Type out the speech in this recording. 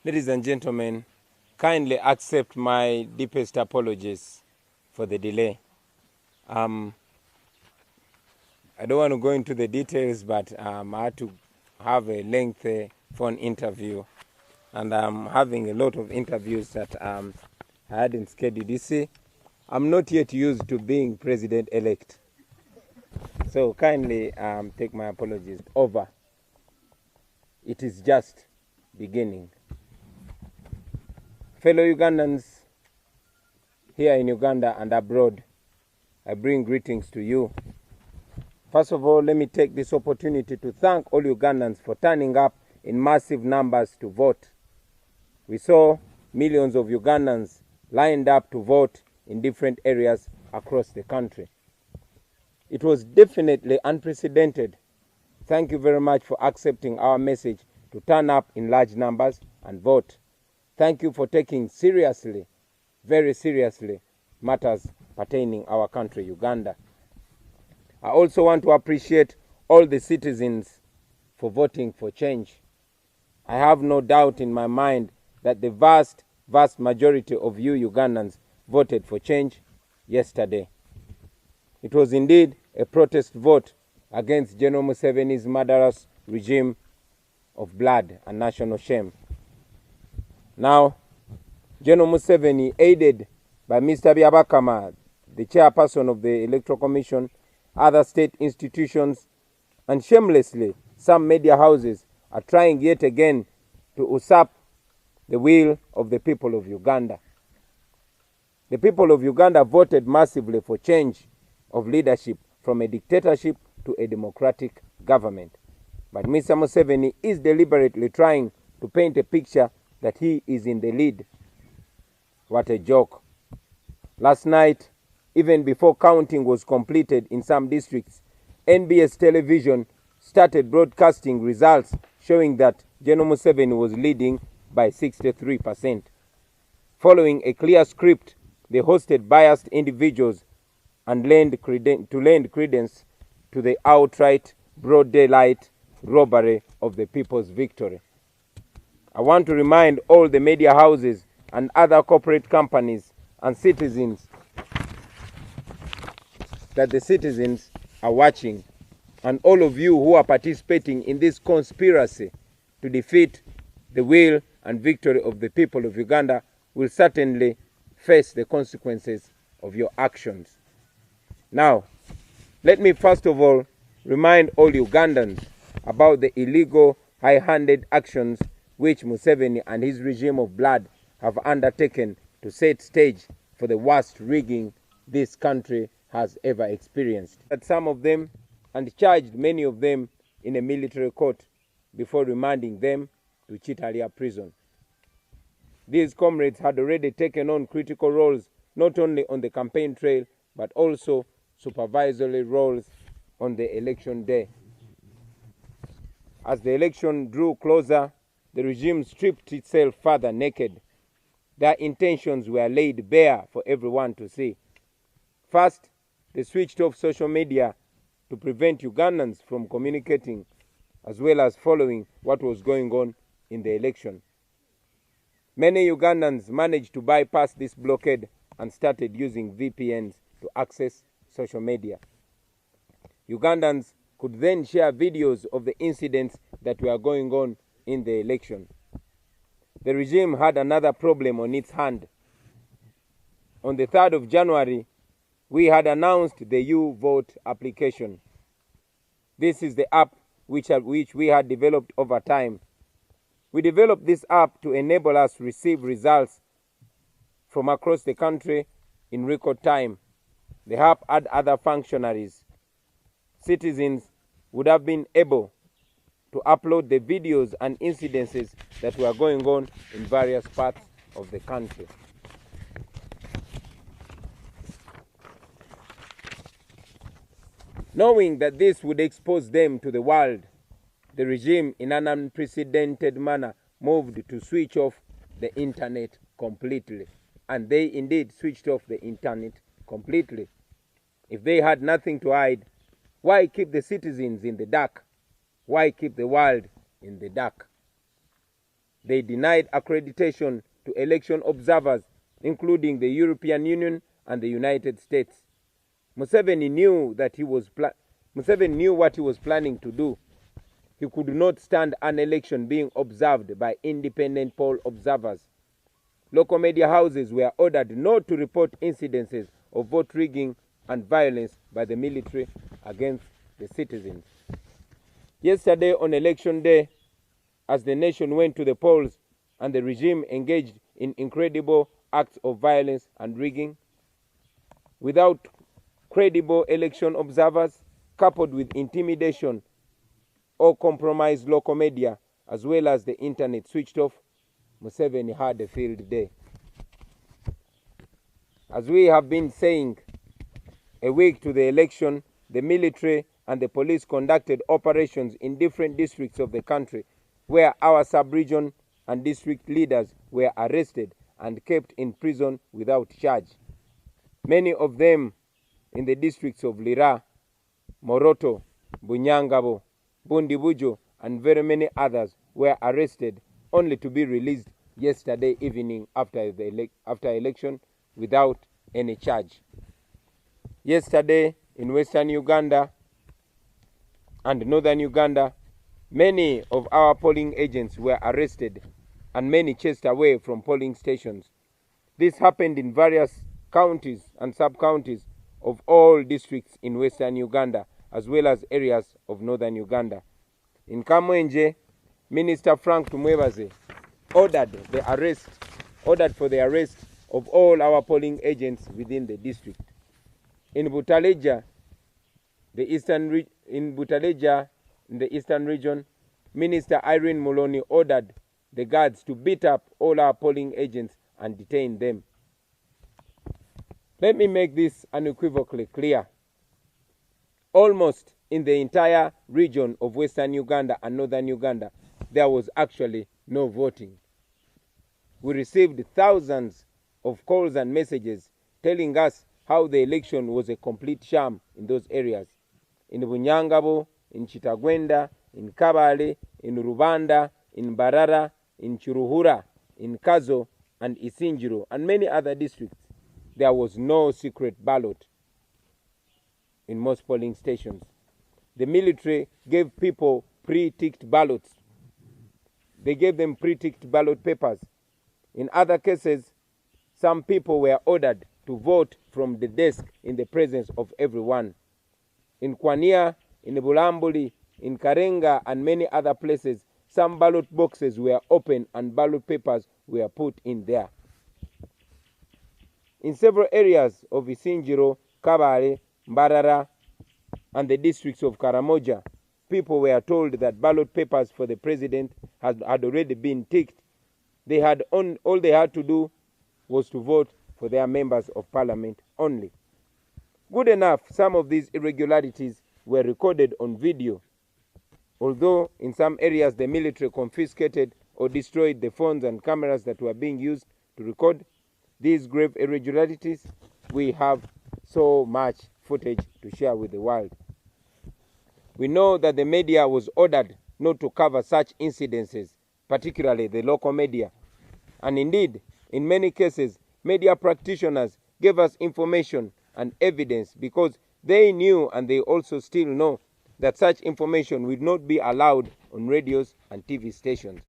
Ladies and gentlemen, kindly accept my deepest apologies for the delay. I don't want to go into the details, but I had to have a lengthy phone interview, and I'm having a lot of interviews that I hadn't scheduled. You see, I'm not yet used to being president-elect, so kindly take my apologies. Over. It is just beginning. Fellow Ugandans here in Uganda and abroad, I bring greetings to you. First of all, let me take this opportunity to thank all Ugandans for turning up in massive numbers to vote. We saw millions of Ugandans lined up to vote in different areas across the country. It was definitely unprecedented. Thank you very much for accepting our message to turn up in large numbers and vote. Thank you for taking seriously, very seriously, matters pertaining our country, Uganda. I also want to appreciate all the citizens for voting for change. I have no doubt in my mind that the vast majority of you Ugandans voted for change yesterday. It was indeed a protest vote against General Museveni's murderous regime of blood and national shame. Now, General Museveni, aided by Mr. Byabakama, the chairperson of the Electoral Commission, other state institutions, and shamelessly some media houses are trying yet again to usurp the will of the people of Uganda. The people of Uganda voted massively for change of leadership from a dictatorship to a democratic government. But Mr. Museveni is deliberately trying to paint a picture that he is in the lead. What a joke. Last night, even before counting was completed in some districts, NBS television started broadcasting results showing that General Museveni was leading by 63%. Following a clear script, they hosted biased individuals and lend credence to the outright broad daylight robbery of the people's victory. I want to remind all the media houses and other corporate companies and citizens that the citizens are watching, and all of you who are participating in this conspiracy to defeat the will and victory of the people of Uganda will certainly face the consequences of your actions. Now, let me first of all remind all Ugandans about the illegal, high-handed actions which Museveni and his regime of blood have undertaken to set stage for the worst rigging this country has ever experienced. That some of them, and charged many of them in a military court before remanding them to Chitalia prison. These comrades had already taken on critical roles not only on the campaign trail but also supervisory roles on the election day. As the election drew closer, the regime stripped itself further naked. Their intentions were laid bare for everyone to see. First, they switched off social media to prevent Ugandans from communicating as well as following what was going on in the election. Many Ugandans managed to bypass this blockade and started using VPNs to access social media. Ugandans could then share videos of the incidents that were going on in the election. The regime had another problem on its hand. On the 3rd of January, we had announced the U-Vote application. This is the app which we had developed over time. We developed this app to enable us to receive results from across the country in record time. The app had other functionaries. Citizens would have been able to upload the videos and incidences that were going on in various parts of the country. Knowing that this would expose them to the world, the regime, in an unprecedented manner, moved to switch off the internet completely. And they indeed switched off the internet completely. If they had nothing to hide, why keep the citizens in the dark? Why keep the world in the dark? they denied accreditation to election observers, including the European Union and the United States. Museveni knew what he was planning to do. He could not stand an election being observed by independent poll observers. Local media houses were ordered not to report incidences of vote rigging and violence by the military against the citizens. Yesterday, on election day, as the nation went to the polls and the regime engaged in incredible acts of violence and rigging, without credible election observers, coupled with intimidation or compromised local media, as well as the internet switched off, Museveni had a field day. As we have been saying, a week to the election, the military and the police conducted operations in different districts of the country, where our sub-region and district leaders were arrested and kept in prison without charge. Many of them in the districts of Lira, Moroto, Bunyangabo, Bundibujo, and very many others were arrested, only to be released yesterday evening after election without any charge. Yesterday in Western Uganda and Northern Uganda, many of our polling agents were arrested and many chased away from polling stations. This happened in various counties and sub-counties of all districts in Western Uganda, as well as areas of Northern Uganda. In Kamwenje, Minister Frank Tumwebaze ordered for the arrest of all our polling agents within the district. In Butaleja, in the eastern region, Minister Irene Muloni ordered the guards to beat up all our polling agents and detain them. Let me make this unequivocally clear. Almost in the entire region of Western Uganda and Northern Uganda, there was actually no voting. We received thousands of calls and messages telling us how the election was a complete sham in those areas. In Bunyangabo, in Chitagwenda, in Kabale, in Rubanda, in Barara, in Chiruhura, in Kazo, and Isinjiro, and many other districts, there was no secret ballot in most polling stations. The military gave people pre-ticked ballots. They gave them pre-ticked ballot papers. In other cases, some people were ordered to vote from the desk in the presence of everyone. In Kwania, in Bulambuli, in Karenga, and many other places, some ballot boxes were opened and ballot papers were put in there. In several areas of Isinjiro, Kabale, Mbarara, and the districts of Karamoja, people were told that ballot papers for the president had already been ticked. All they had to do was to vote for their members of parliament only. Good enough, some of these irregularities were recorded on video, although in some areas the military confiscated or destroyed the phones and cameras that were being used to record these grave irregularities. We have so much footage to share with the world. We know that the media was ordered not to cover such incidences, particularly the local media. And indeed, in many cases, media practitioners gave us information and evidence because they knew, and they also still know, that such information will not be allowed on radios and TV stations.